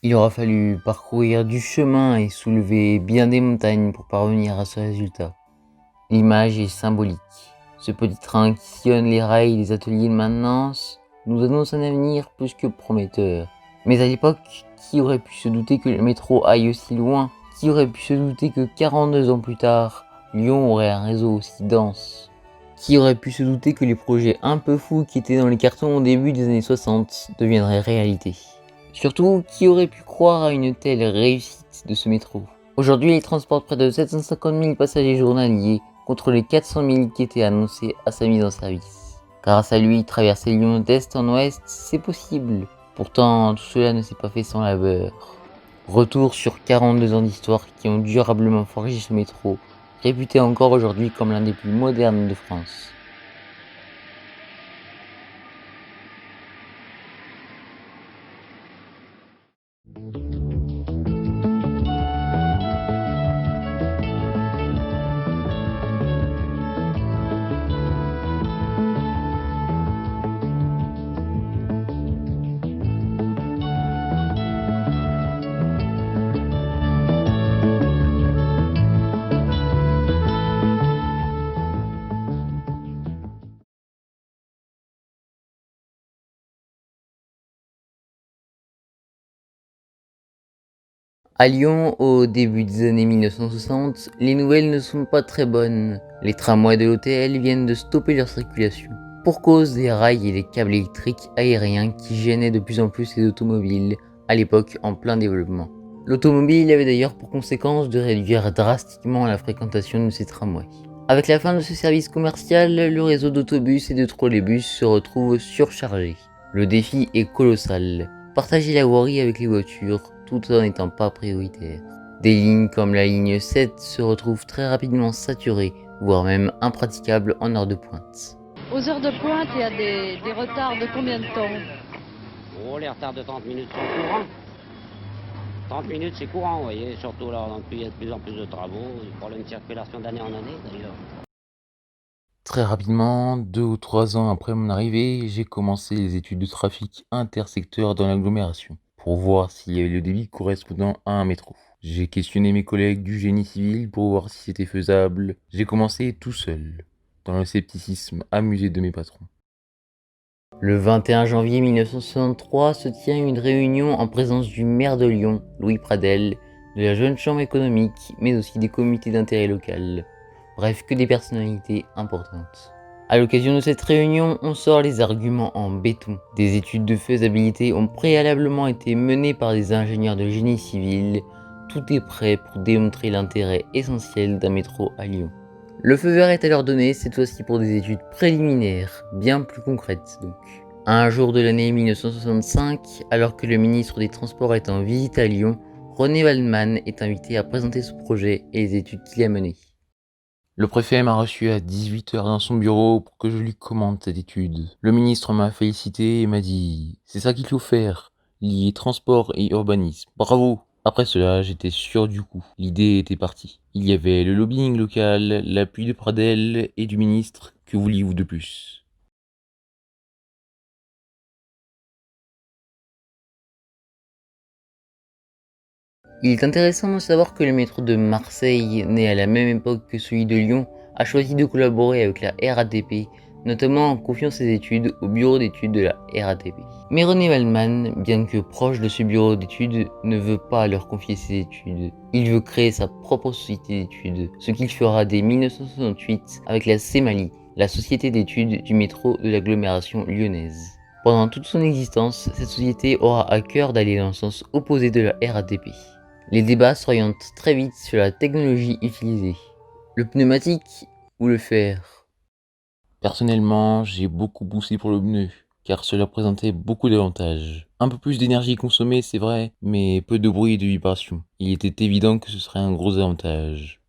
Il aura fallu parcourir du chemin et soulever bien des montagnes pour parvenir à ce résultat. L'image est symbolique. Ce petit train qui sillonne les rails des ateliers de maintenance nous annonce un avenir plus que prometteur. Mais à l'époque, qui aurait pu se douter que le métro aille aussi loin? Qui aurait pu se douter que 42 ans plus tard, Lyon aurait un réseau aussi dense? Qui aurait pu se douter que les projets un peu fous qui étaient dans les cartons au début des années 60 deviendraient réalité? Surtout, qui aurait pu croire à une telle réussite de ce métro? Aujourd'hui, il transporte près de 750 000 passagers journaliers contre les 400 000 qui étaient annoncés à sa mise en service. Grâce à lui, traverser Lyon d'est en ouest, c'est possible. Pourtant, tout cela ne s'est pas fait sans labeur. Retour sur 42 ans d'histoire qui ont durablement forgé ce métro, réputé encore aujourd'hui comme l'un des plus modernes de France. À Lyon, au début des années 1960, les nouvelles ne sont pas très bonnes. Les tramways de l'OTL viennent de stopper leur circulation, pour cause des rails et des câbles électriques aériens qui gênaient de plus en plus les automobiles, à l'époque en plein développement. L'automobile avait d'ailleurs pour conséquence de réduire drastiquement la fréquentation de ces tramways. Avec la fin de ce service commercial, le réseau d'autobus et de trolleybus se retrouve surchargé. Le défi est colossal. Partager la voirie avec les voitures, tout en n'étant pas prioritaire. Des lignes comme la ligne 7 se retrouvent très rapidement saturées, voire même impraticables en heure de pointe. Aux heures de pointe, il y a des retards de combien de temps? Oh, les retards de 30 minutes sont courants. 30 minutes, c'est courant, vous voyez, surtout là, il y a de plus en plus de travaux, des problèmes de circulation d'année en année, d'ailleurs. Très rapidement, 2 ou 3 ans après mon arrivée, j'ai commencé les études de trafic intersecteur dans l'agglomération, pour voir s'il y avait le débit correspondant à un métro. J'ai questionné mes collègues du génie civil pour voir si c'était faisable. J'ai commencé tout seul, dans le scepticisme amusé de mes patrons. Le 21 janvier 1963 se tient une réunion en présence du maire de Lyon, Louis Pradel, de la Jeune Chambre économique, mais aussi des comités d'intérêt local. Bref, que des personnalités importantes. À l'occasion de cette réunion, on sort les arguments en béton. Des études de faisabilité ont préalablement été menées par des ingénieurs de génie civil. Tout est prêt pour démontrer l'intérêt essentiel d'un métro à Lyon. Le feu vert est alors donné, cette fois-ci pour des études préliminaires, bien plus concrètes donc. À un jour de l'année 1965, alors que le ministre des Transports est en visite à Lyon, René Waldman est invité à présenter ce projet et les études qu'il a menées. Le préfet m'a reçu à 18 h dans son bureau pour que je lui commente cette étude. Le ministre m'a félicité et m'a dit « C'est ça qu'il faut faire, lier transport et urbanisme. Bravo !» Après cela, j'étais sûr du coup. L'idée était partie. Il y avait le lobbying local, l'appui de Pradel et du ministre. Que vouliez-vous de plus ? Il est intéressant de savoir que le métro de Marseille, né à la même époque que celui de Lyon, a choisi de collaborer avec la RATP, notamment en confiant ses études au bureau d'études de la RATP. Mais René Waldman, bien que proche de ce bureau d'études, ne veut pas leur confier ses études. Il veut créer sa propre société d'études, ce qu'il fera dès 1968 avec la CEMALI, la société d'études du métro de l'agglomération lyonnaise. Pendant toute son existence, cette société aura à cœur d'aller dans le sens opposé de la RATP. Les débats s'orientent très vite sur la technologie utilisée. Le pneumatique ou le fer? Personnellement, j'ai beaucoup poussé pour le pneu, car cela présentait beaucoup d'avantages. Un peu plus d'énergie consommée, c'est vrai, mais peu de bruit et de vibration. Il était évident que ce serait un gros avantage.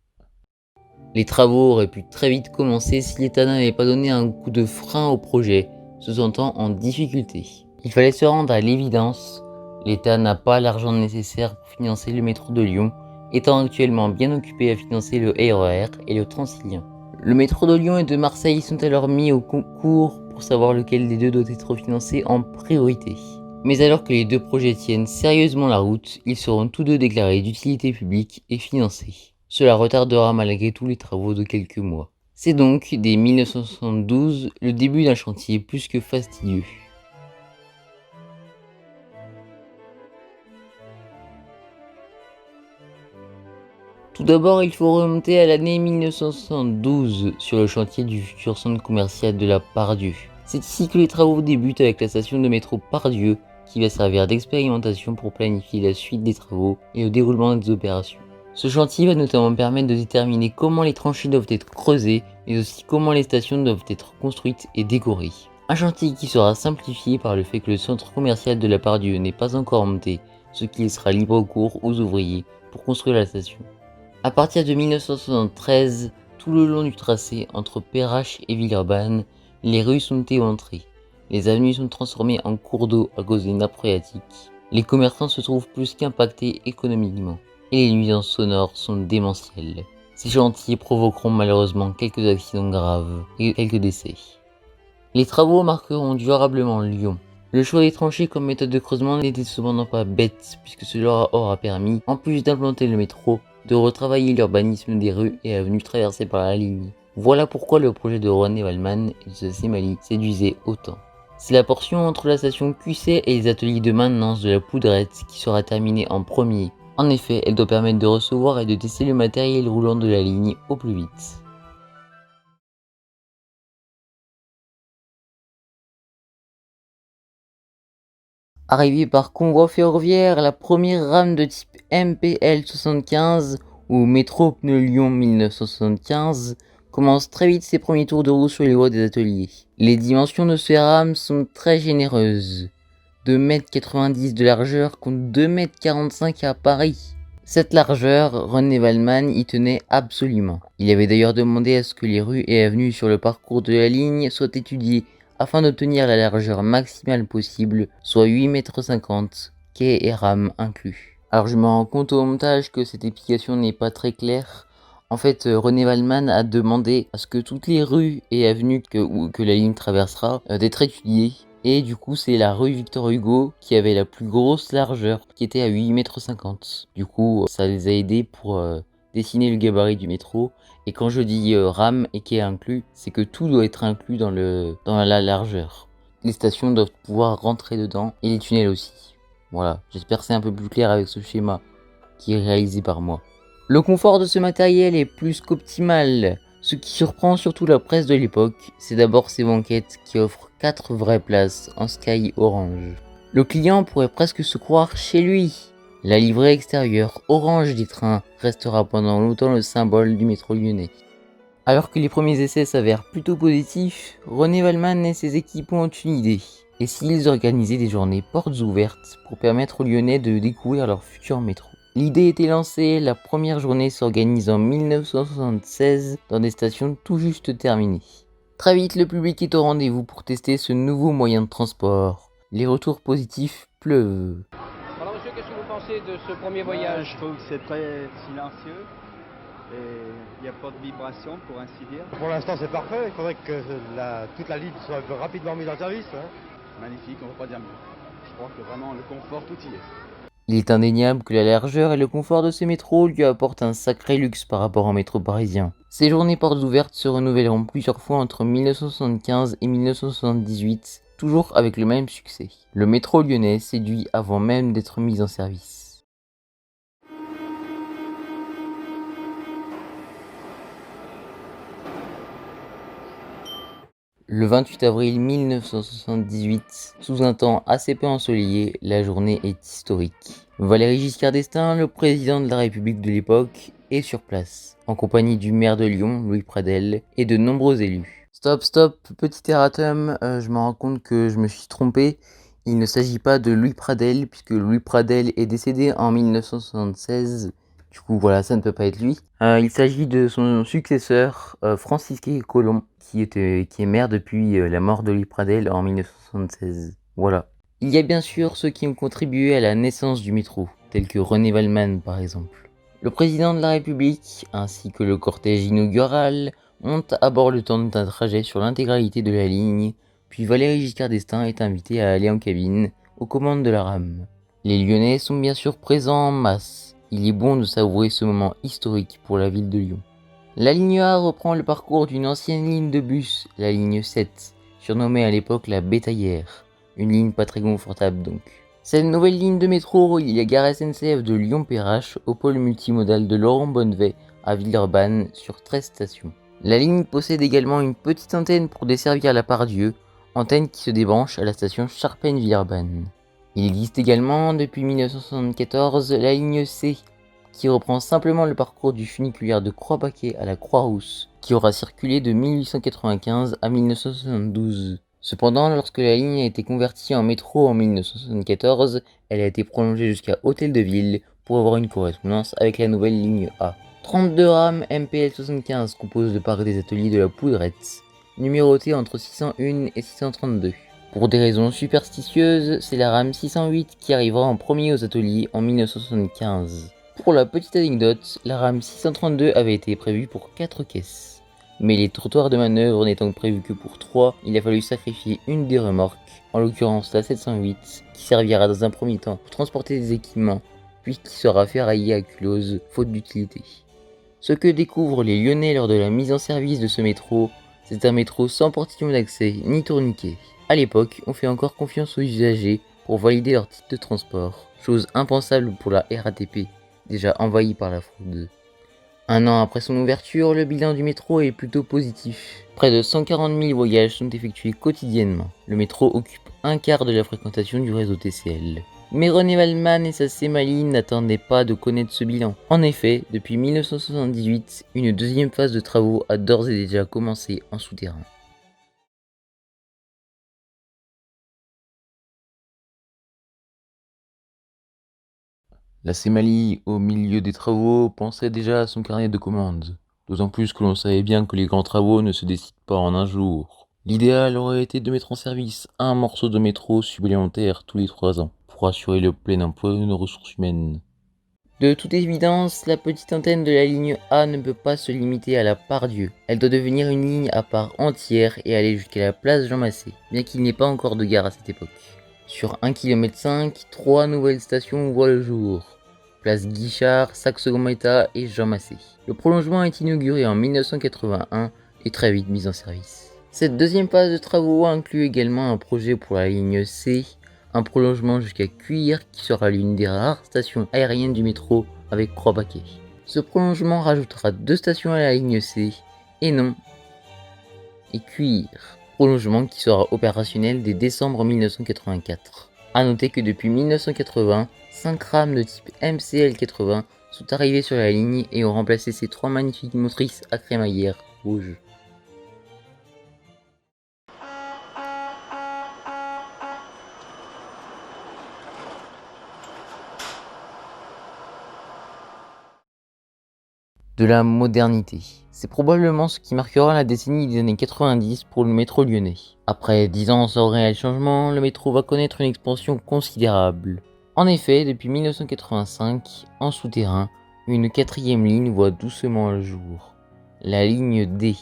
Les travaux auraient pu très vite commencer si l'État n'avait pas donné un coup de frein au projet, se sentant en difficulté. Il fallait se rendre à l'évidence, l'État n'a pas l'argent nécessaire pour financer le métro de Lyon, étant actuellement bien occupé à financer le RER et le Transilien. Le métro de Lyon et de Marseille sont alors mis au concours pour savoir lequel des deux doit être financé en priorité. Mais alors que les deux projets tiennent sérieusement la route, ils seront tous deux déclarés d'utilité publique et financés. Cela retardera malgré tout les travaux de quelques mois. C'est donc, dès 1972, le début d'un chantier plus que fastidieux. Tout d'abord, il faut remonter à l'année 1972 sur le chantier du futur centre commercial de la Part-Dieu. C'est ici que les travaux débutent avec la station de métro Part-Dieu, qui va servir d'expérimentation pour planifier la suite des travaux et le déroulement des opérations. Ce chantier va notamment permettre de déterminer comment les tranchées doivent être creusées, mais aussi comment les stations doivent être construites et décorées. Un chantier qui sera simplifié par le fait que le centre commercial de la Part-Dieu n'est pas encore monté, ce qui sera libre au cours aux ouvriers pour construire la station. À partir de 1973, tout le long du tracé entre Perrache et Villeurbanne, les rues sont éventrées. Les avenues sont transformées en cours d'eau à cause des nappes phréatiques. Les commerçants se trouvent plus qu'impactés économiquement. Et les nuisances sonores sont démentielles. Ces chantiers provoqueront malheureusement quelques accidents graves et quelques décès. Les travaux marqueront durablement Lyon. Le choix des tranchées comme méthode de creusement n'était cependant pas bête, puisque cela aura permis, en plus d'implanter le métro, de retravailler l'urbanisme des rues et avenues traversées par la ligne. Voilà pourquoi le projet de René Waldman et de sa Semali séduisait autant. C'est la portion entre la station QC et les ateliers de maintenance de la Poudrette qui sera terminée en premier. En effet, elle doit permettre de recevoir et de tester le matériel roulant de la ligne au plus vite. Arrivée par convoi ferroviaire, la première rame de type MPL 75 ou Métro Pneus Lyon 1975 commence très vite ses premiers tours de roue sur les voies des ateliers. Les dimensions de ces rames sont très généreuses. 2,90 m de largeur contre 2,45 m à Paris. Cette largeur, René Waldman y tenait absolument. Il avait d'ailleurs demandé à ce que les rues et avenues sur le parcours de la ligne soient étudiées afin d'obtenir la largeur maximale possible, soit 8,50 m, quai et rames inclus. Alors je me rends compte au montage que cette explication n'est pas très claire. En fait, René Waldman a demandé à ce que toutes les rues et avenues que la ligne traversera d'être étudiées. Et du coup, c'est la rue Victor Hugo qui avait la plus grosse largeur, qui était à 8,50 m. Du coup, ça les a aidés pour dessiner le gabarit du métro. Et quand je dis rame et quai inclus, c'est que tout doit être inclus dans la largeur. Les stations doivent pouvoir rentrer dedans et les tunnels aussi. Voilà, j'espère que c'est un peu plus clair avec ce schéma qui est réalisé par moi. Le confort de ce matériel est plus qu'optimal. Ce qui surprend surtout la presse de l'époque, c'est d'abord ces banquettes qui offrent 4 vraies places en Sky Orange. Le client pourrait presque se croire chez lui. La livrée extérieure orange des trains restera pendant longtemps le symbole du métro lyonnais. Alors que les premiers essais s'avèrent plutôt positifs, René Waldman et ses équipes ont une idée. Et s'ils organisaient des journées portes ouvertes pour permettre aux Lyonnais de découvrir leur futur métro? L'idée était lancée, la première journée s'organise en 1976 dans des stations tout juste terminées. Très vite, le public est au rendez-vous pour tester ce nouveau moyen de transport. Les retours positifs pleuvent. Alors monsieur, qu'est-ce que vous pensez de ce premier voyage? Je trouve que c'est très silencieux et il n'y a pas de vibration pour ainsi dire. Pour l'instant c'est parfait, il faudrait que toute la ligne soit rapidement mise en service. Magnifique, on ne peut pas dire mieux. Je crois que vraiment le confort tout y est. Il est indéniable que la largeur et le confort de ces métros lui apportent un sacré luxe par rapport au métro parisien. Ces journées portes ouvertes se renouvelleront plusieurs fois entre 1975 et 1978, toujours avec le même succès. Le métro lyonnais séduit avant même d'être mis en service. Le 28 avril 1978, sous un temps assez peu ensoleillé, la journée est historique. Valéry Giscard d'Estaing, le président de la République de l'époque, est sur place, en compagnie du maire de Lyon, Louis Pradel, et de nombreux élus. Stop, petit erratum, je me rends compte que je me suis trompé. Il ne s'agit pas de Louis Pradel, puisque Louis Pradel est décédé en 1976. Du coup, voilà, ça ne peut pas être lui. Il s'agit de son successeur, Francis Colomb, qui est maire depuis la mort de Louis Pradel en 1976. Voilà. Il y a bien sûr ceux qui ont contribué à la naissance du métro, tels que René Waldman par exemple. Le président de la République, ainsi que le cortège inaugural, ont à bord le temps d'un trajet sur l'intégralité de la ligne, puis Valéry Giscard d'Estaing est invité à aller en cabine, aux commandes de la rame. Les Lyonnais sont bien sûr présents en masse. Il est bon de savourer ce moment historique pour la ville de Lyon. La ligne A reprend le parcours d'une ancienne ligne de bus, la ligne 7, surnommée à l'époque la Bétaillère. Une ligne pas très confortable donc. Cette nouvelle ligne de métro relie la gare SNCF de Lyon-Perrache au pôle multimodal de Laurent-Bonnevet à Villeurbanne sur 13 stations. La ligne possède également une petite antenne pour desservir la Part-Dieu, antenne qui se débranche à la station Charpennes-Villeurbanne. Il existe également depuis 1974 la ligne C, qui reprend simplement le parcours du funiculaire de Croix-Paquet à la Croix-Rousse, qui aura circulé de 1895 à 1972. Cependant, lorsque la ligne a été convertie en métro en 1974, elle a été prolongée jusqu'à Hôtel de Ville pour avoir une correspondance avec la nouvelle ligne A. 32 rames MPL 75 composent le parc des ateliers de la Poudrette, numéroté entre 601 et 632. Pour des raisons superstitieuses, c'est la rame 608 qui arrivera en premier aux ateliers en 1975. Pour la petite anecdote, la rame 632 avait été prévue pour 4 caisses. Mais les trottoirs de manœuvre n'étant prévus que pour 3, il a fallu sacrifier une des remorques, en l'occurrence la 708, qui servira dans un premier temps pour transporter des équipements, puis qui sera ferraillée à Culose, faute d'utilité. Ce que découvrent les Lyonnais lors de la mise en service de ce métro, c'est un métro sans portillon d'accès ni tourniquet. À l'époque, on fait encore confiance aux usagers pour valider leur titre de transport, chose impensable pour la RATP, déjà envahie par la fraude. Un an après son ouverture, le bilan du métro est plutôt positif. Près de 140 000 voyages sont effectués quotidiennement. Le métro occupe un quart de la fréquentation du réseau TCL. Mais René Waldman et sa Cémaline n'attendaient pas de connaître ce bilan. En effet, depuis 1978, une deuxième phase de travaux a d'ores et déjà commencé en souterrain. La Cémalie, au milieu des travaux, pensait déjà à son carnet de commandes. D'autant plus que l'on savait bien que les grands travaux ne se décident pas en un jour. L'idéal aurait été de mettre en service un morceau de métro supplémentaire tous les 3 ans, pour assurer le plein emploi de nos ressources humaines. De toute évidence, la petite antenne de la ligne A ne peut pas se limiter à la Part-Dieu. Elle doit devenir une ligne à part entière et aller jusqu'à la place Jean Massé, bien qu'il n'y ait pas encore de gare à cette époque. Sur 1,5 km, 3 nouvelles stations voient le jour. Place Guichard, Saxe-Gambetta et Jean Massé. Le prolongement est inauguré en 1981 et très vite mis en service. Cette deuxième phase de travaux inclut également un projet pour la ligne C, un prolongement jusqu'à Cuire qui sera l'une des rares stations aériennes du métro avec Croix-Paquet. Ce prolongement rajoutera 2 stations à la ligne C, et Cuire. Prolongement qui sera opérationnel dès décembre 1984. A noter que depuis 1980, 5 rames de type MCL80 sont arrivées sur la ligne et ont remplacé ces 3 magnifiques motrices à crémaillère rouge. De la modernité. C'est probablement ce qui marquera la décennie des années 90 pour le métro lyonnais. Après 10 ans sans réel changement, le métro va connaître une expansion considérable. En effet, depuis 1985, en souterrain, une 4e ligne voit doucement le jour. La ligne D.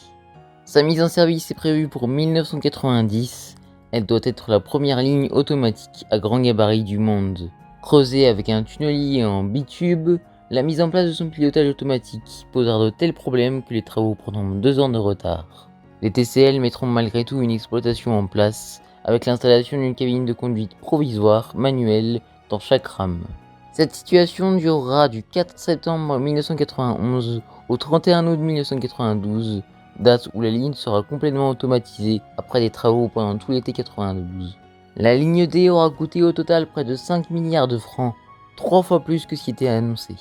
Sa mise en service est prévue pour 1990. Elle doit être la première ligne automatique à grand gabarit du monde. Creusée avec un tunnelier en bitube, la mise en place de son pilotage automatique posera de tels problèmes que les travaux prendront 2 ans de retard. Les TCL mettront malgré tout une exploitation en place, avec l'installation d'une cabine de conduite provisoire manuelle dans chaque rame. Cette situation durera du 4 septembre 1991 au 31 août 1992, date où la ligne sera complètement automatisée après des travaux pendant tout l'été 92. La ligne D aura coûté au total près de 5 milliards de francs, 3 fois plus que ce qui était annoncé.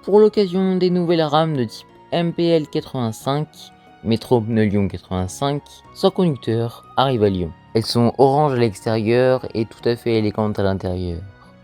Pour l'occasion, des nouvelles rames de type MPL 85, Métro Pneu Lyon 85, sans conducteur, arrivent à Lyon. Elles sont orange à l'extérieur et tout à fait élégantes à l'intérieur.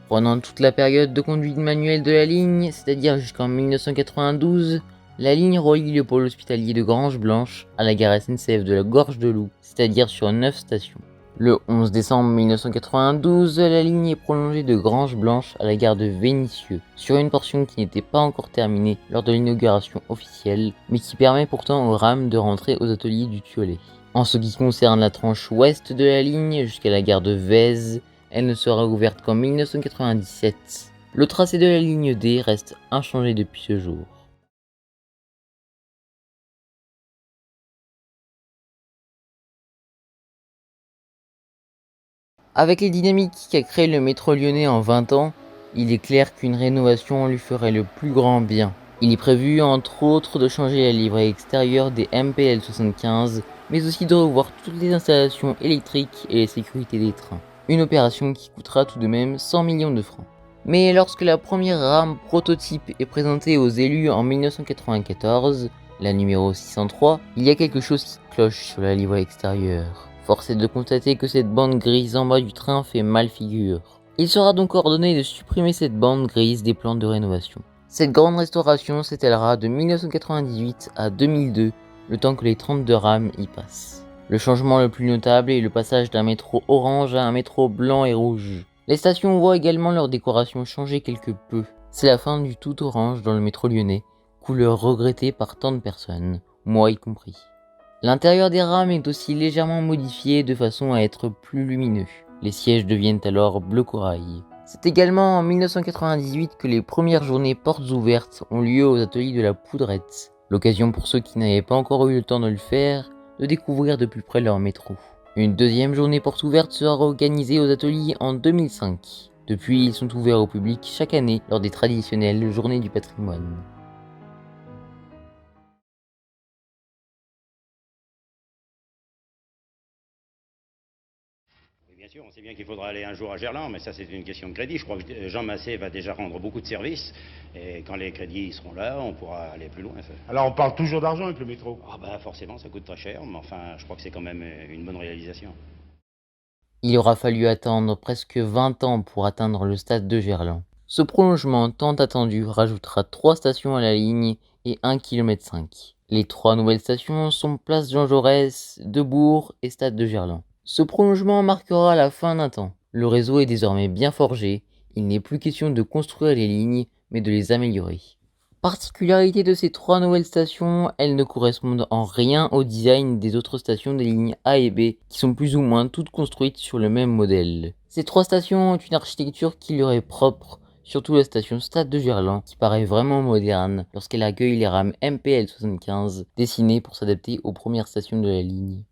Pendant toute la période de conduite manuelle de la ligne, c'est-à-dire jusqu'en 1992, la ligne relie le pôle hospitalier de Grange-Blanche à la gare SNCF de la Gorge de Loup, c'est-à-dire sur 9 stations. Le 11 décembre 1992, la ligne est prolongée de Grange-Blanche à la gare de Vénissieux, sur une portion qui n'était pas encore terminée lors de l'inauguration officielle, mais qui permet pourtant aux rames de rentrer aux ateliers du Thiolet. En ce qui concerne la tranche ouest de la ligne jusqu'à la gare de Vèze, Elle ne sera ouverte qu'en 1997. Le tracé de la ligne D reste inchangé depuis ce jour. Avec les dynamiques qu'a créé le métro lyonnais en 20 ans, il est clair qu'une rénovation lui ferait le plus grand bien. Il est prévu entre autres de changer la livrée extérieure des MPL 75, mais aussi de revoir toutes les installations électriques et les sécurités des trains. Une opération qui coûtera tout de même 100 millions de francs. Mais lorsque la première rame prototype est présentée aux élus en 1994, la numéro 603, il y a quelque chose qui cloche sur la livrée extérieure. Force est de constater que cette bande grise en bas du train fait mal figure. Il sera donc ordonné de supprimer cette bande grise des plans de rénovation. Cette grande restauration s'étalera de 1998 à 2002, le temps que les 32 rames y passent. Le changement le plus notable est le passage d'un métro orange à un métro blanc et rouge. Les stations voient également leur décoration changer quelque peu. C'est la fin du tout orange dans le métro lyonnais, couleur regrettée par tant de personnes, moi y compris. L'intérieur des rames est aussi légèrement modifié de façon à être plus lumineux. Les sièges deviennent alors bleu corail. C'est également en 1998 que les premières journées portes ouvertes ont lieu aux ateliers de la Poudrette. L'occasion pour ceux qui n'avaient pas encore eu le temps de le faire, de découvrir de plus près leur métro. Une deuxième journée porte ouverte sera organisée aux ateliers en 2005. Depuis, ils sont ouverts au public chaque année lors des traditionnelles journées du patrimoine. Bien sûr, on sait bien qu'il faudra aller un jour à Gerland, mais ça c'est une question de crédit. Je crois que Jean Massé va déjà rendre beaucoup de services, et quand les crédits seront là, on pourra aller plus loin. Alors on parle toujours d'argent avec le métro. Ah bah forcément, ça coûte très cher, mais enfin, je crois que c'est quand même une bonne réalisation. Il aura fallu attendre presque 20 ans pour atteindre le stade de Gerland. Ce prolongement tant attendu rajoutera 3 stations à la ligne et 1,5 km. Les 3 nouvelles stations sont Place Jean Jaurès, Debourg et Stade de Gerland. Ce prolongement marquera la fin d'un temps. Le réseau est désormais bien forgé, il n'est plus question de construire les lignes, mais de les améliorer. Particularité de ces 3 nouvelles stations, elles ne correspondent en rien au design des autres stations des lignes A et B, qui sont plus ou moins toutes construites sur le même modèle. Ces 3 stations ont une architecture qui leur est propre, surtout la station Stade de Gerland, qui paraît vraiment moderne lorsqu'elle accueille les rames MPL 75, dessinées pour s'adapter aux premières stations de la ligne.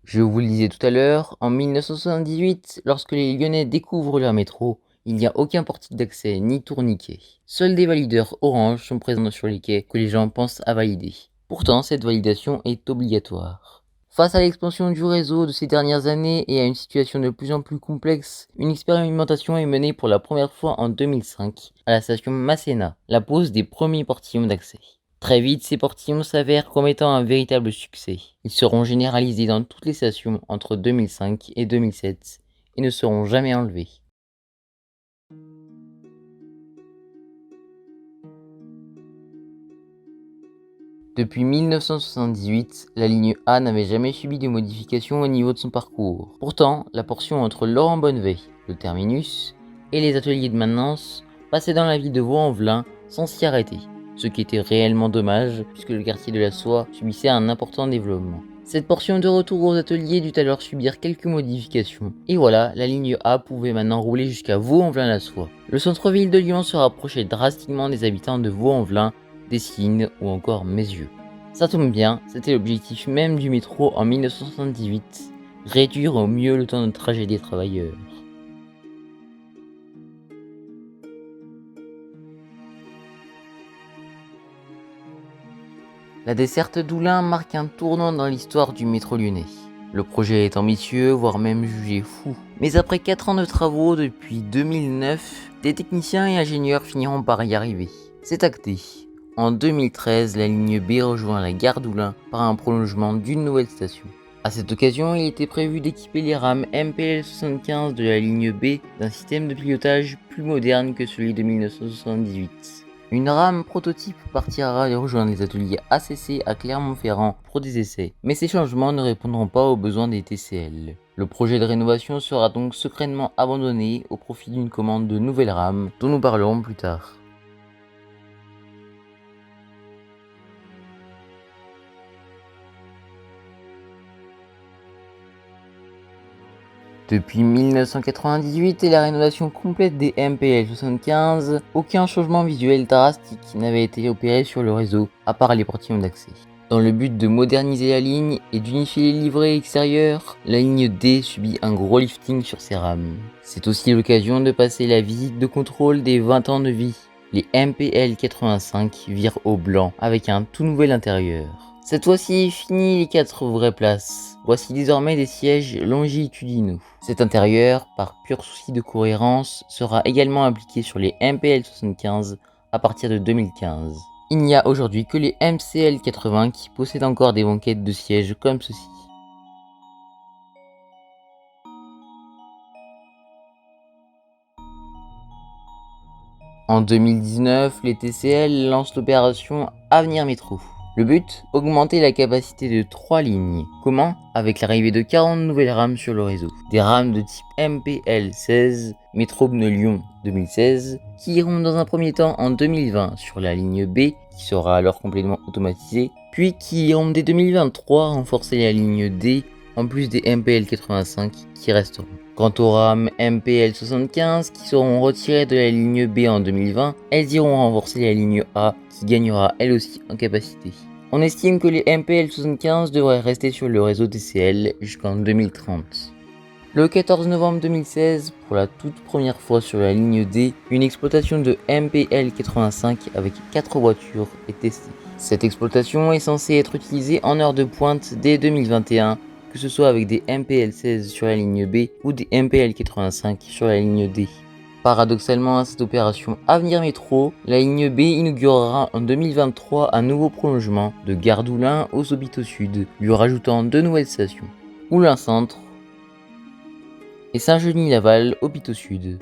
Je vous le disais tout à l'heure, en 1978, lorsque les Lyonnais découvrent leur métro, il n'y a aucun portique d'accès ni tourniquet. Seuls des valideurs orange sont présents sur les quais que les gens pensent à valider. Pourtant, cette validation est obligatoire. Face à l'expansion du réseau de ces dernières années et à une situation de plus en plus complexe, une expérimentation est menée pour la première fois en 2005 à la station Masséna, la pose des premiers portillons d'accès. Très vite, ces portillons s'avèrent comme étant un véritable succès. Ils seront généralisés dans toutes les stations entre 2005 et 2007 et ne seront jamais enlevés. Depuis 1978, la ligne A n'avait jamais subi de modification au niveau de son parcours. Pourtant, la portion entre Laurent-Bonnevet, le terminus, et les ateliers de maintenance passait dans la ville de Vaux-en-Velin sans s'y arrêter. Ce qui était réellement dommage puisque le quartier de la Soie subissait un important développement. Cette portion de retour aux ateliers dut alors subir quelques modifications. Et voilà, la ligne A pouvait maintenant rouler jusqu'à Vaux-en-Velin-la-Soie. Le centre-ville de Lyon se rapprochait drastiquement des habitants de Vaux-en-Velin, Dessines ou encore Meyzieux. Ça tombe bien, c'était l'objectif même du métro en 1978, réduire au mieux le temps de trajet des travailleurs. La desserte d'Oulin marque un tournant dans l'histoire du métro lyonnais. Le projet est ambitieux, voire même jugé fou. Mais après 4 ans de travaux depuis 2009, des techniciens et ingénieurs finiront par y arriver. C'est acté. En 2013, la ligne B rejoint la gare d'Oulin par un prolongement d'une nouvelle station. À cette occasion, il était prévu d'équiper les rames MPL 75 de la ligne B d'un système de pilotage plus moderne que celui de 1978. Une rame prototype partira et rejoindre les ateliers ACC à Clermont-Ferrand pour des essais, mais ces changements ne répondront pas aux besoins des TCL. Le projet de rénovation sera donc secrètement abandonné au profit d'une commande de nouvelles rames, dont nous parlerons plus tard. Depuis 1998 et la rénovation complète des MPL 75, aucun changement visuel drastique n'avait été opéré sur le réseau, à part les portillons d'accès. Dans le but de moderniser la ligne et d'unifier les livrets extérieurs, la ligne D subit un gros lifting sur ses rames. C'est aussi l'occasion de passer la visite de contrôle des 20 ans de vie. Les MPL 85 virent au blanc avec un tout nouvel intérieur. Cette fois-ci, fini les 4 vraies places. Voici désormais des sièges longitudinaux. Cet intérieur, par pur souci de cohérence, sera également appliqué sur les MPL 75 à partir de 2015. Il n'y a aujourd'hui que les MCL 80 qui possèdent encore des banquettes de sièges comme ceci. En 2019, les TCL lancent l'opération Avenir Métro. Le but, augmenter la capacité de 3 lignes. Comment? Avec l'arrivée de 40 nouvelles rames sur le réseau. Des rames de type MPL 16, Métro-Pneu Lyon 2016, qui iront dans un premier temps en 2020 sur la ligne B, qui sera alors complètement automatisée, puis qui iront dès 2023 renforcer la ligne D, en plus des MPL 85 qui resteront. Quant aux rames MPL 75 qui seront retirées de la ligne B en 2020, elles iront renforcer la ligne A qui gagnera elle aussi en capacité. On estime que les MPL 75 devraient rester sur le réseau TCL jusqu'en 2030. Le 14 novembre 2016, pour la toute première fois sur la ligne D, une exploitation de MPL 85 avec 4 voitures est testée. Cette exploitation est censée être utilisée en heure de pointe dès 2021, que ce soit avec des MPL 16 sur la ligne B ou des MPL 85 sur la ligne D. Paradoxalement à cette opération Avenir Métro, la ligne B inaugurera en 2023 un nouveau prolongement de Gare d'Oulin aux Hôpitaux Sud, lui rajoutant 2 nouvelles stations, Oulin Centre et Saint-Genis-Laval Hôpitaux Sud.